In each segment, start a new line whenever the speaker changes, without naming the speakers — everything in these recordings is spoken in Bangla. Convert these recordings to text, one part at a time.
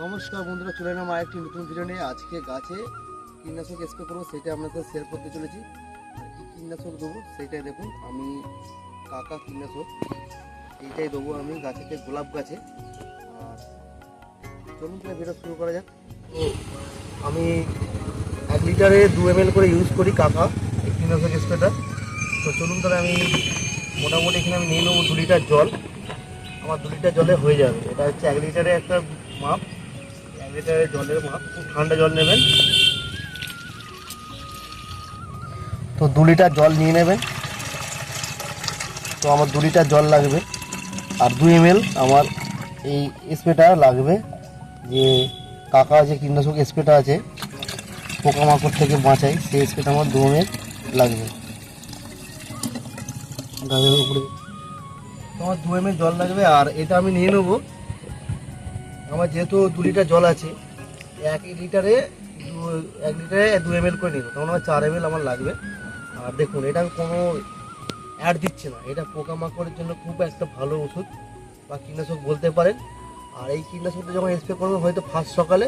নমস্কার বন্ধুরা, চলে এলাম আরেকটি নতুন ভিডিও নিয়ে। আজকে গাছে কীটনাশক স্প্রে করবো, সেটা আপনাদের শেয়ার করতে চলেছি। আর কী কীটনাশক দেবো সেটাই দেখুন। আমি কাকা কীটনাশক এইটাই দেবো আমি গাছেতে, গোলাপ গাছে। আর চলুন তাহলে ভিডিও শুরু করা যাক। তো আমি 1 লিটারে 2 ml করে ইউজ করি কাকা এই কীটনাশক স্প্রেটা। তো চলুন তাহলে আমি মোটামুটি এখানে আমি নিয়ে নেবো 2 লিটার জল। আমার 2 লিটার জলে হয়ে যাবে। এটা হচ্ছে 1 লিটারে একটা মাপ, 1 লিটারের জলের মাপ। খুব ঠান্ডা জল নেবেন। তো 2 লিটার জল নিয়ে নেবেন। তো আমার 2 লিটার জল লাগবে, আর 2 ml আমার এই স্প্রেটা লাগবে। যে কাকা যে কীটনাশক স্প্রেটা আছে পোকামাকড় থেকে বাঁচাই, সেই স্প্রেটা আমার 2 ml লাগবে। গাছের উপরে আমার 2 ml জল লাগবে। আর এটা আমি নিয়ে নেবো, আমার যেহেতু 2 লিটার জল আছে, 1 লিটারে 2 ml করে নেবো, তখন আমার 4 ml আমার লাগবে। আর দেখুন, এটা কোনো অ্যাড দিচ্ছে না, এটা পোকামাকড়ের জন্য খুব একটা ভালো ওষুধ বা কীটনাশক বলতে পারেন। আর এই কীটনাশকটা যখন স্প্রে করবেন হয়তো ফার্স্ট সকালে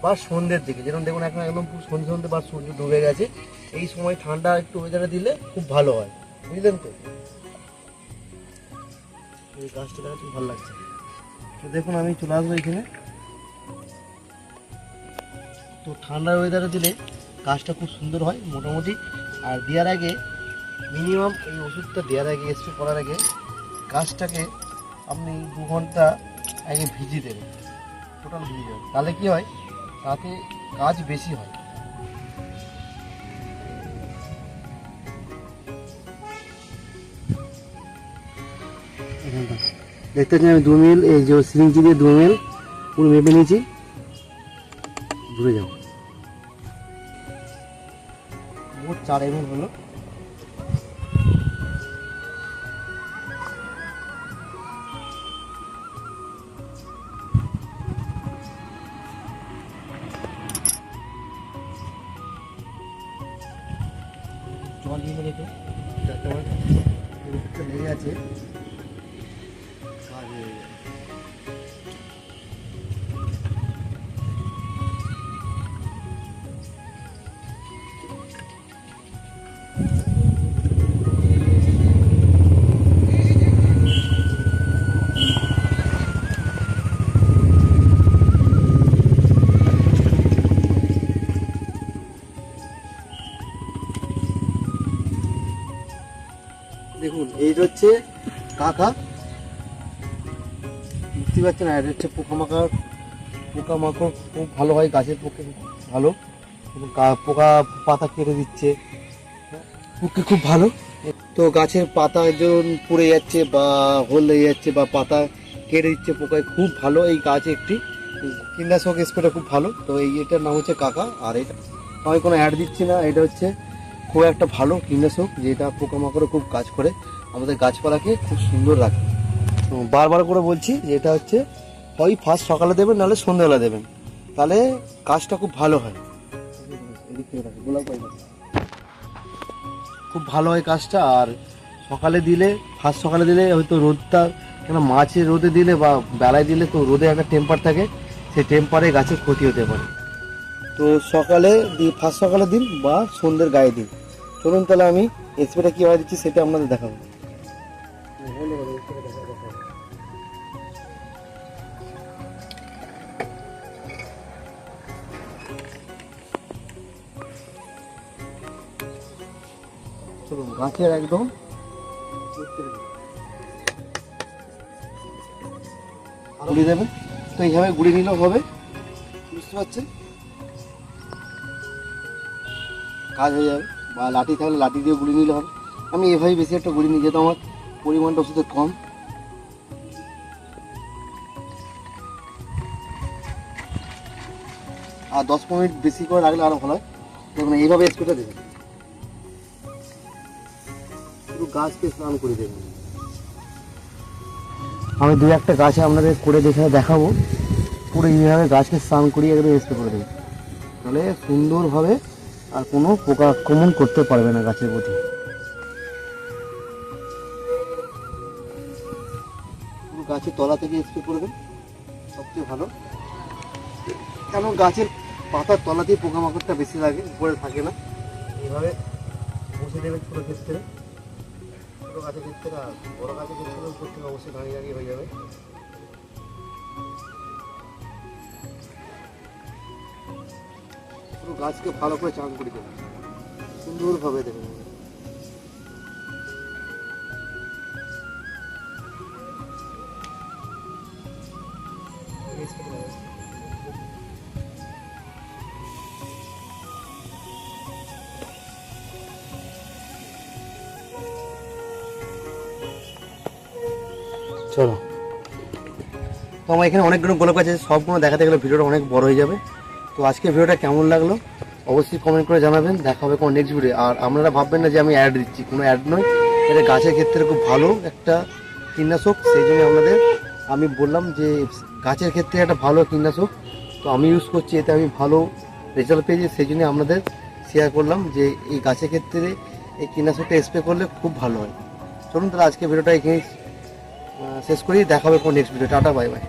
বা সন্ধ্যের দিকে, যেরকম দেখুন এখন একদম খুব সন্ধ্যে সন্ধ্যে বা সূর্য ডুবে গেছে, এই সময় ঠান্ডা একটু ওয়েদারে দিলে খুব ভালো হয়, বুঝলেন তো। এই গাছটা দেখা খুব ভালো লাগছে। তো দেখুন আমি চলে আসবো এখানে। তো ঠান্ডা ওয়েদারে দিলে গাছটা খুব সুন্দর হয় মোটামুটি। আর দেওয়ার আগে মিনিমাম এই ওষুধটা দেওয়ার আগে, স্প্রে করার আগে গাছটাকে আপনি 2 ঘন্টা আগে ভিজিয়ে দেবেন, টোটাল ভিজিয়ে দেবেন। তাহলে কী হয়, তাতে কাজ বেশি হয়। দেখতে পাচ্ছেন আমি 2 ml এই যে সিরিঞ্জি দিয়ে 2 ml পুরো মেপে নিয়েছি। ঘুরে যাও, মোট 4 ml হলো। জল নিয়ে রেখে যাতে আমার ওষুধটা লেগে আছে, কাজ হয়ে যাবে। দেখুন এইটা হচ্ছে কাকা, বুঝতে পারছেন। আর এটা হচ্ছে পোকামাকড়। পোকামাকড় খুব ভালো হয় গাছের পক্ষে, ভালো। এবং পোকা পাতা কেটে দিচ্ছে, পক্ষে খুব ভালো। তো গাছের পাতা যখন পড়ে যাচ্ছে বা হোল লেগে যাচ্ছে বা পাতা কেটে দিচ্ছে পোকায়, খুব ভালো এই গাছে একটি কীটনাশক স্প্রেটা খুব ভালো। তো এই এটার নাম হচ্ছে কাকা। আর এটা আমি কোনো অ্যাড দিচ্ছি না, এটা হচ্ছে খুব একটা ভালো কীটনাশক, যেটা পোকামাকড়ে খুব কাজ করে, আমাদের গাছপালাকে খুব সুন্দর রাখে। তো বারবার করে বলছি যে এটা হচ্ছে হয় ফার্স্ট সকালে দেবেন, নাহলে সন্ধ্যাবেলা দেবেন, তাহলে কাজটা খুব ভালো হয়। খুব ভালো হয় কাজটা। আর সকালে দিলে, ফার্স্ট সকালে দিলে হয়তো রোদটা, কেন মাছের রোদে দিলে বা বেলায় দিলে তো রোদে একটা টেম্পার থাকে, সেই টেম্পারে গাছের ক্ষতি হতে পারে। তো সকালে ফার্স্ট সকালে দিন বা সন্ধ্যের গায়ে দিন। চলুন তাহলে আমি স্প্রেটা কীভাবে দিচ্ছি সেটা আপনাদের দেখাবো। চলুন গাছের একদম গুড়ি দেবেন। তো এইভাবে গুড়ি নিলেও হবে, বুঝতে পারছেন, কাজ হয়ে যাবে। বা লাঠি থাকলে লাঠি দিয়ে গুড়ি নিলে হবে। আমি এভাবেই বেশি একটা গুড়ি নিই, যেহেতু আমার পরিমাণটা ওষুধের কম। আর 10-15 মিনিট বেশি করে রাখলে আরও ভালো হয়। দেখুন এইভাবে স্প্রেটা দেবেন, পুরো গাছকে স্নান করে দেবেন। আমি 2-1টা গাছে আপনাদের করে দেখাবো, পুরো এইভাবে গাছকে স্নান করিয়ে একদম স্প্রে করে দেবেন, তাহলে সুন্দরভাবে আর কোনো পোকা আক্রমণ করতে পারবে না গাছের প্রতি। পুরো গাছের তলা থেকে স্প্রে করবেন, সবচেয়ে ভালো। কারণ গাছের পাতার তলাতেই পোকামাকড়টা বেশি লাগে, উপরে থাকে না। এইভাবে বসে দেবেন ছোটো ক্ষেত্রে, ছোটো গাছের ক্ষেত্রে। আর বড়ো গাছের ক্ষেত্রে উপর থেকে অবশ্যই দাঁড়িয়ে দাঁড়িয়ে হয়ে যাবে। পুরো গাছকে ভালো করে চান করে দেবেন সুন্দরভাবে, দেবেন। চলো, তো আমার এখানে অনেকগুলো গোলাপ গাছ আছে, সবগুলো দেখাতে গেলে ভিডিওটা অনেক বড় হয়ে যাবে। তো আজকে ভিডিওটা কেমন লাগলো অবশ্যই কমেন্ট করে জানাবেন। দেখা হবে কোনো নেক্সট ভিডিও। আর আপনারা ভাববেন না যে আমি অ্যাড দিচ্ছি, কোনো অ্যাড নয়, এটা গাছের ক্ষেত্রে খুব ভালো একটা কীটনাশক। সেই জন্য আমি বললাম যে গাছের ক্ষেত্রে একটা ভালো কীটনাশক, তো আমি ইউজ করছি, এতে আমি ভালো রেজাল্ট পেয়েছি। সেই জন্য আপনাদের শেয়ার করলাম যে এই গাছের ক্ষেত্রে এই কীটনাশকটা স্প্রে করলে খুব ভালো হয়। চলুন তাহলে আজকে ভিডিওটা এখানেই শেষ করি। দেখা হবে কোনো next video. Tata, bye bye.